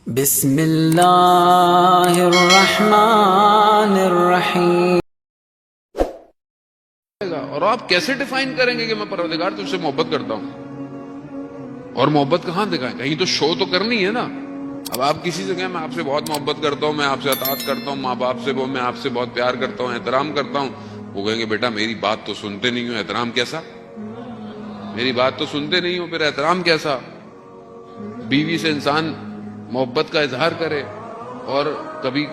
بسم اللہ الرحمن الرحیم۔ اور آپ کیسے ڈیفائن کریں گے کہ میں پروردگار تجھ سے محبت کرتا ہوں؟ اور محبت کہاں دکھائیں؟ کہیں تو شو تو کرنی ہے نا۔ اب آپ کسی سے کہیں میں آپ سے بہت محبت کرتا ہوں، میں آپ سے اطاعت کرتا ہوں، ماں باپ سے میں آپ سے بہت پیار کرتا ہوں، احترام کرتا ہوں، وہ کہیں گے بیٹا میری بات تو سنتے نہیں ہو، احترام کیسا؟ میری بات تو سنتے نہیں ہو، پھر احترام کیسا؟ بیوی سے انسان محبت کا اظہار کرے اور کبھی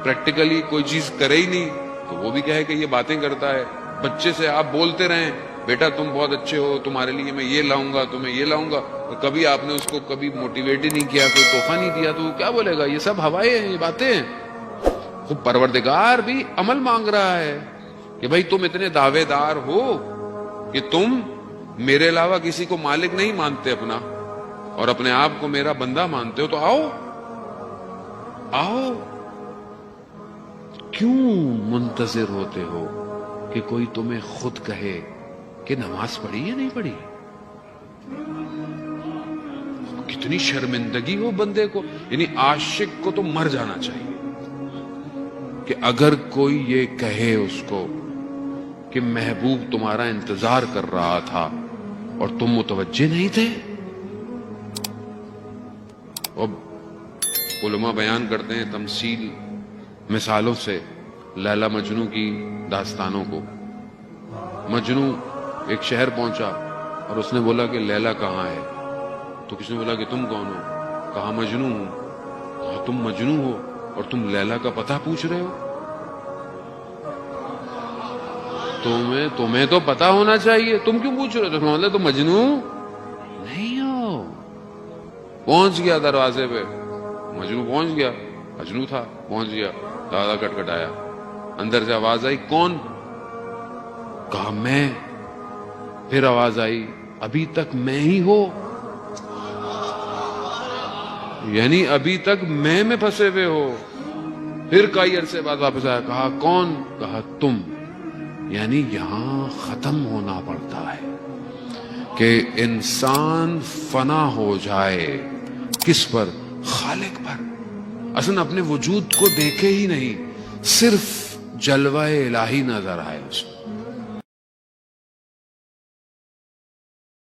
پریکٹیکلی کوئی چیز کرے ہی نہیں تو وہ بھی کہے کہ یہ باتیں کرتا ہے۔ بچے سے آپ بولتے رہیں بیٹا تم بہت اچھے ہو، تمہارے لیے میں یہ لاؤں گا، تمہیں یہ لاؤں گا، کبھی آپ نے اس کو کبھی موٹیویٹ ہی نہیں کیا، کوئی تحفہ نہیں دیا، تو وہ کیا بولے گا؟ یہ سب ہوائیں ہیں، یہ باتیں ہیں۔ خود پروردگار بھی عمل مانگ رہا ہے کہ بھائی تم اتنے دعوے دار ہو کہ تم میرے علاوہ کسی کو مالک نہیں مانتے اپنا اور اپنے آپ کو میرا بندہ مانتے ہو، تو آؤ۔ کیوں منتظر ہوتے ہو کہ کوئی تمہیں خود کہے کہ نماز پڑھی یا نہیں پڑھی؟ کتنی شرمندگی ہو بندے کو، یعنی عاشق کو تو مر جانا چاہیے کہ اگر کوئی یہ کہے اس کو کہ محبوب تمہارا انتظار کر رہا تھا اور تم متوجہ نہیں تھے۔ اب علماء بیان کرتے ہیں تمثیل مثالوں سے لیلا مجنو کی داستانوں کو۔ مجنو ایک شہر پہنچا اور اس نے بولا کہ لیلا کہاں ہے؟ تو کس نے بولا کہ تم کون ہو؟ کہا مجنو ہوں۔ کہا تم مجنو ہو اور تم لیلا کا پتہ پوچھ رہے ہو؟ تمہیں تو پتہ ہونا چاہیے، تم کیوں پوچھ رہے ہو؟ تو مجنو نہیں ہو۔ پہنچ گیا دروازے پہ، مجنو پہنچ گیا، مجنو تھا، پہنچ گیا، دروازہ کٹکھٹایا، اندر سے آواز آئی کون؟ کہا میں۔ پھر آواز آئی ابھی تک میں ہی ہو، یعنی ابھی تک میں پھنسے ہوئے ہو۔ پھر کئی عرصے بعد واپس آیا، کہا کون؟ کہا تم۔ یعنی یہاں ختم ہونا پڑتا ہے کہ انسان فنا ہو جائے کس پر؟ خالق پر۔ اصلا اپنے وجود کو دیکھے ہی نہیں، صرف جلوہ الہی نظر آئے اس کو۔